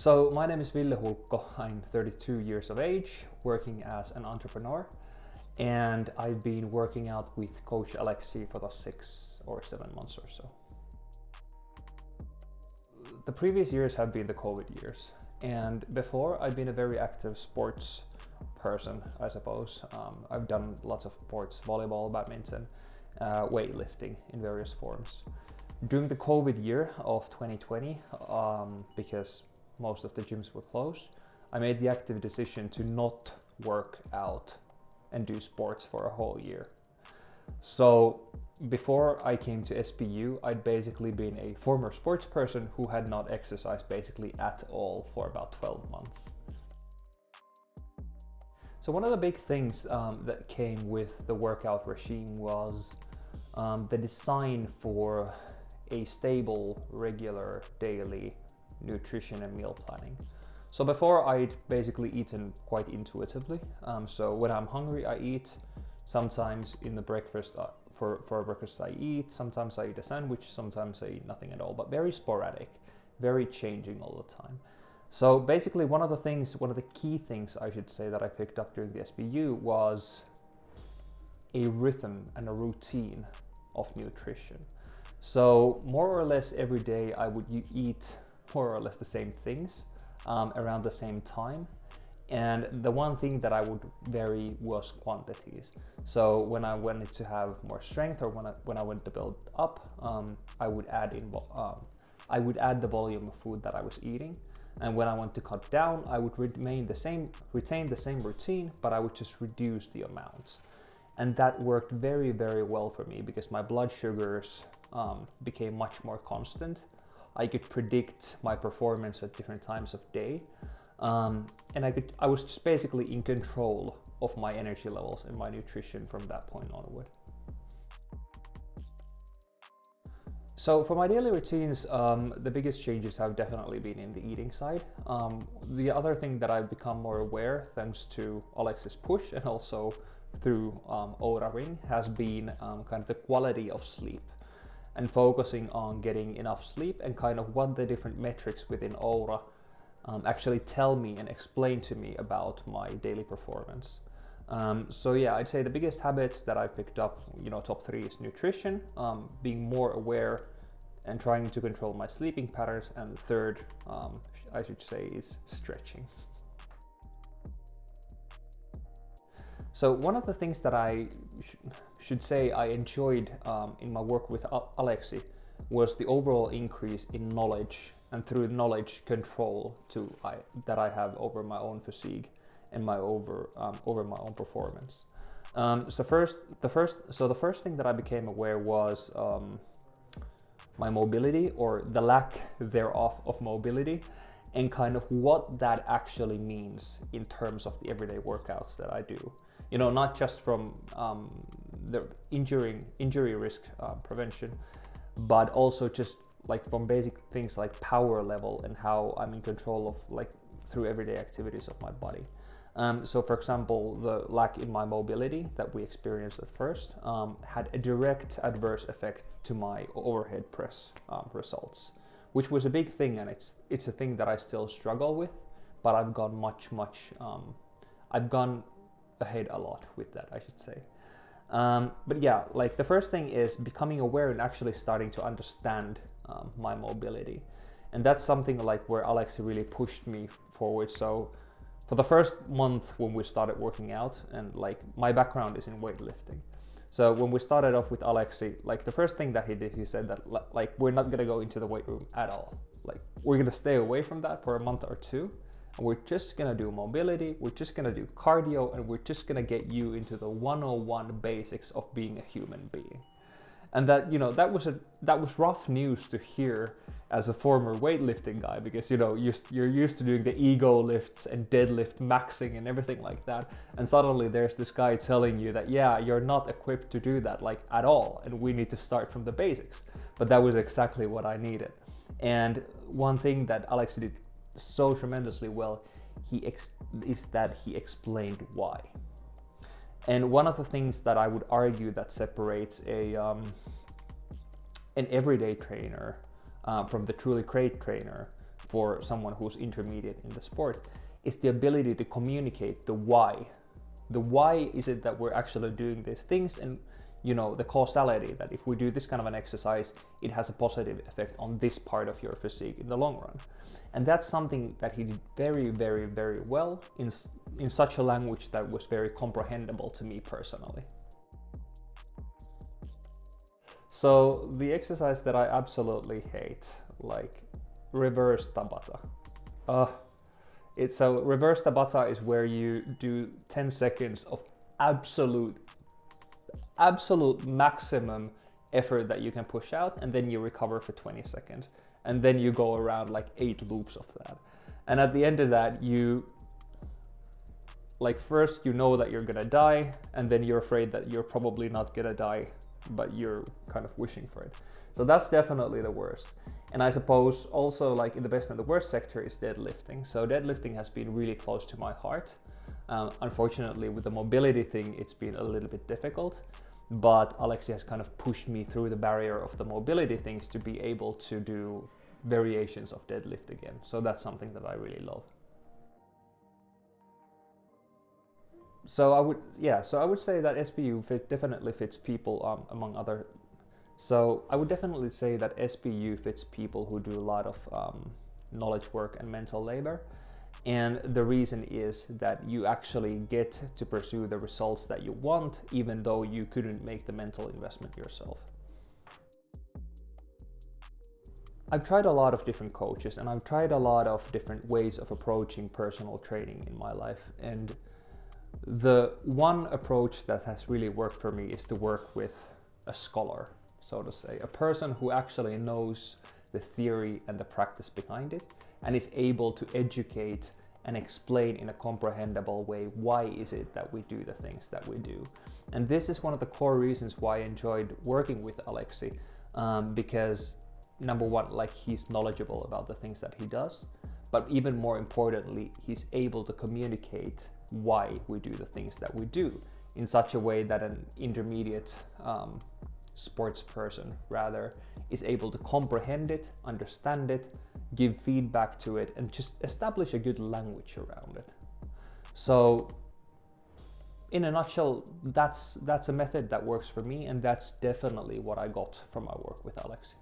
So my name is Ville. I'm 32 years of age, working as an entrepreneur, and I've been working out with Coach Alexi for the 6 or 7 months or so. The previous years have been the COVID years, and before I've been a very active sports person, I suppose. I've done lots of sports, volleyball, badminton, weightlifting in various forms. During the COVID year of 2020, because most of the gyms were closed, I made the active decision to not work out and do sports for a whole year. So before I came to SPU, I'd basically been a former sports person who had not exercised basically at all for about 12 months. So one of the big things that came with the workout regime was the design for a stable, regular, daily nutrition and meal planning. So before, I'd basically eaten quite intuitively. So when I'm hungry, I eat. Sometimes in the breakfast, for breakfast I eat. Sometimes I eat a sandwich, sometimes I eat nothing at all, but very sporadic, very changing all the time. So basically one of the key things I should say that I picked up during the SPU was a rhythm and a routine of nutrition. So more or less every day I would eat more or less the same things around the same time. And the one thing that I would vary was quantities. So when I wanted to have more strength or when I wanted to build up, I would add the volume of food that I was eating. And when I want to cut down, I would retain the same routine, but I would just reduce the amounts. And that worked very, very well for me because my blood sugars became much more constant. I could predict my performance at different times of day. And I was just basically in control of my energy levels and my nutrition from that point onward. So for my daily routines, the biggest changes have definitely been in the eating side. The other thing that I've become more aware, thanks to Alex's push and also through Oura Ring, has been kind of the quality of sleep and focusing on getting enough sleep and kind of what the different metrics within Oura actually tell me and explain to me about my daily performance. So yeah, I'd say the biggest habits that I picked up, top 3 is nutrition, being more aware and trying to control my sleeping patterns, and the third, I should say, is stretching. So one of the things that I should say I enjoyed in my work with Alexi was the overall increase in knowledge and through knowledge control that I have over my own physique and over my own performance. So the first thing that I became aware was my mobility, or the lack thereof of mobility, and kind of what that actually means in terms of the everyday workouts that I do. Not just from the injury risk prevention, but also just like from basic things like power level and how I'm in control of through everyday activities of my body. So for example, the lack in my mobility that we experienced at first had a direct adverse effect to my overhead press results, which was a big thing, and it's a thing that I still struggle with, but I've gone I've gone ahead a lot with that, I should say. But yeah, the first thing is becoming aware and actually starting to understand my mobility. And that's something where Alex really pushed me forward. So for the first month when we started working out, and my background is in weightlifting. So when we started off with Alexi, the first thing that he did, he said that we're not gonna go into the weight room at all. We're gonna stay away from that for a month or two. And we're just gonna do mobility, we're just gonna do cardio, and we're just gonna get you into the 101 basics of being a human being. And that that was rough news to hear as a former weightlifting guy, because you're used to doing the ego lifts and deadlift maxing and everything like that, and suddenly there's this guy telling you that you're not equipped to do that at all, and we need to start from the basics. But that was exactly what I needed. And one thing that Alex did so tremendously well is that he explained why. And one of the things that I would argue that separates an everyday trainer from the truly great trainer for someone who's intermediate in the sport is the ability to communicate the why. The why is it that we're actually doing these things, and the causality that if we do this kind of an exercise, it has a positive effect on this part of your physique in the long run. And that's something that he did very, very, very well in such a language that was very comprehensible to me personally. So the exercise that I absolutely hate, like reverse Tabata. So reverse Tabata is where you do 10 seconds of absolute maximum effort that you can push out, and then you recover for 20 seconds. And then you go around like 8 loops of that. And at the end of that, first you know that you're gonna die, and then you're afraid that you're probably not gonna die, but you're kind of wishing for it. So that's definitely the worst. And I suppose also, like, in the best and the worst sector is deadlifting. So deadlifting has been really close to my heart. Unfortunately, with the mobility thing, it's been a little bit difficult. But Alexi has kind of pushed me through the barrier of the mobility things to be able to do variations of deadlift again. So that's something that I really love. So I would say that SBU definitely fits people among other. So I would definitely say that SBU fits people who do a lot of knowledge work and mental labor. And the reason is that you actually get to pursue the results that you want, even though you couldn't make the mental investment yourself. I've tried a lot of different coaches, and I've tried a lot of different ways of approaching personal training in my life. And the one approach that has really worked for me is to work with a scholar, so to say, a person who actually knows the theory and the practice behind it, and is able to educate and explain in a comprehensible way why is it that we do the things that we do. And this is one of the core reasons why I enjoyed working with Alexi, because number one, like, he's knowledgeable about the things that he does, but even more importantly, he's able to communicate why we do the things that we do in such a way that an intermediate sports person rather is able to comprehend it, understand it, give feedback to it, and just establish a good language around it. So in a nutshell, that's a method that works for me, and that's definitely what I got from my work with Alexi.